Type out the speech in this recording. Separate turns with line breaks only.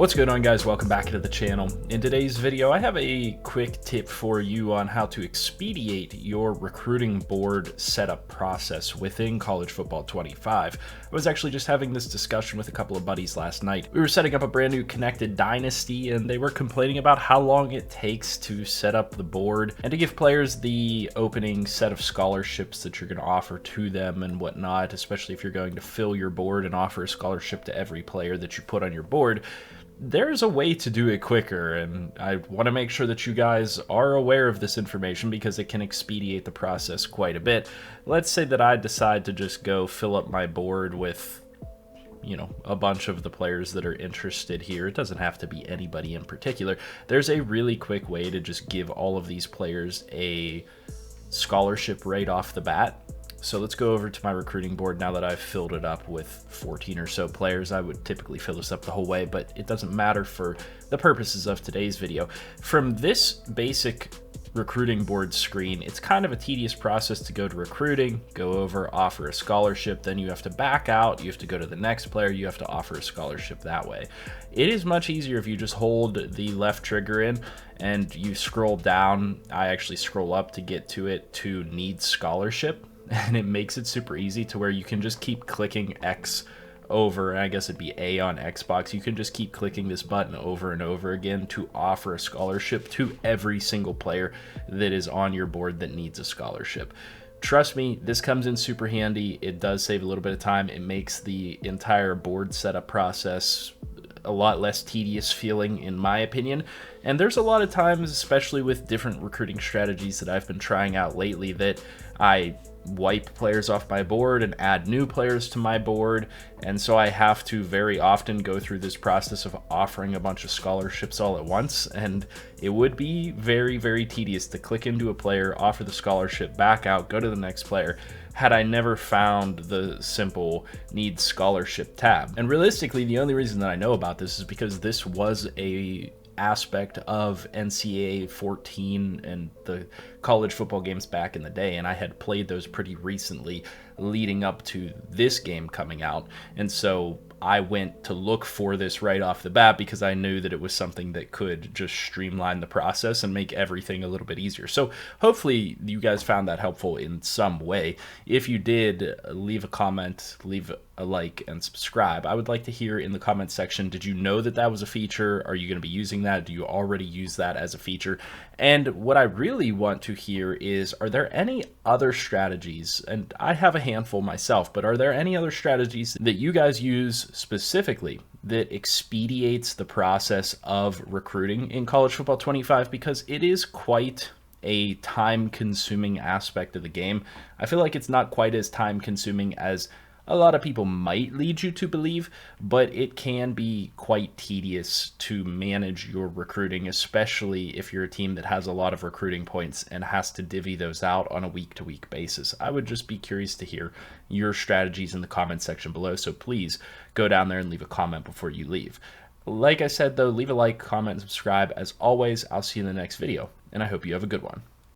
What's going on, guys? Welcome back to the channel. In today's video, I have a quick tip for you on how to expedite your recruiting board setup process within College Football 25. I was actually just having this discussion with a couple of buddies last night. We were setting up a brand new connected Dynasty, and they were complaining about how long it takes to set up the board and to give players the opening set of scholarships that you're going to offer to them and whatnot, especially if you're going to fill your board and offer a scholarship to every player that you put on your board. There's a way to do it quicker, and I want to make sure that you guys are aware of this information because it can expedite the process quite a bit. Let's say that I decide to just go fill up my board with, a bunch of the players that are interested here. It doesn't have to be anybody in particular. There's a really quick way to just give all of these players a scholarship right off the bat. So let's go over to my recruiting board now that I've filled it up with 14 or so players. I would typically fill this up the whole way, but it doesn't matter for the purposes of today's video. From this basic recruiting board screen, it's kind of a tedious process to go to recruiting, go over, offer a scholarship, then you have to back out, you have to go to the next player, you have to offer a scholarship that way. It is much easier if you just hold the left trigger in and you scroll down. I actually scroll up to get to it to need scholarship. And it makes it super easy to where you can just keep clicking X over, and I guess it'd be A on Xbox. You can just keep clicking this button over and over again to offer a scholarship to every single player that is on your board that needs a scholarship. Trust me, this comes in super handy. It does save a little bit of time. It makes the entire board setup process a lot less tedious feeling, in my opinion. And there's a lot of times, especially with different recruiting strategies that I've been trying out lately, that I wipe players off my board and add new players to my board, and so I have to very often go through this process of offering a bunch of scholarships all at once, and it would be very, very tedious to click into a player, offer the scholarship, back out, go to the next player, had I never found the simple need scholarship tab. And realistically, the only reason that I know about this is because this was a aspect of NCAA 14 and the college football games back in the day, and I had played those pretty recently leading up to this game coming out, and so I went to look for this right off the bat because I knew that it was something that could just streamline the process and make everything a little bit easier. So hopefully you guys found that helpful in some way. If you did, leave a comment, leave a like, and subscribe. I would like to hear in the comment section, did you know that that was a feature? Are you going to be using that? Do you already use that as a feature? And what I really want to hear is, are there any other strategies, and I have a handful myself, but are there any other strategies that you guys use specifically that expedites the process of recruiting in College Football 25? Because it is quite a time-consuming aspect of the game. I feel like it's not quite as time-consuming as a lot of people might lead you to believe, but it can be quite tedious to manage your recruiting, especially if you're a team that has a lot of recruiting points and has to divvy those out on a week-to-week basis. I would just be curious to hear your strategies in the comment section below, so please go down there and leave a comment before you leave. Like I said, though, leave a like, comment, and subscribe. As always, I'll see you in the next video, and I hope you have a good one.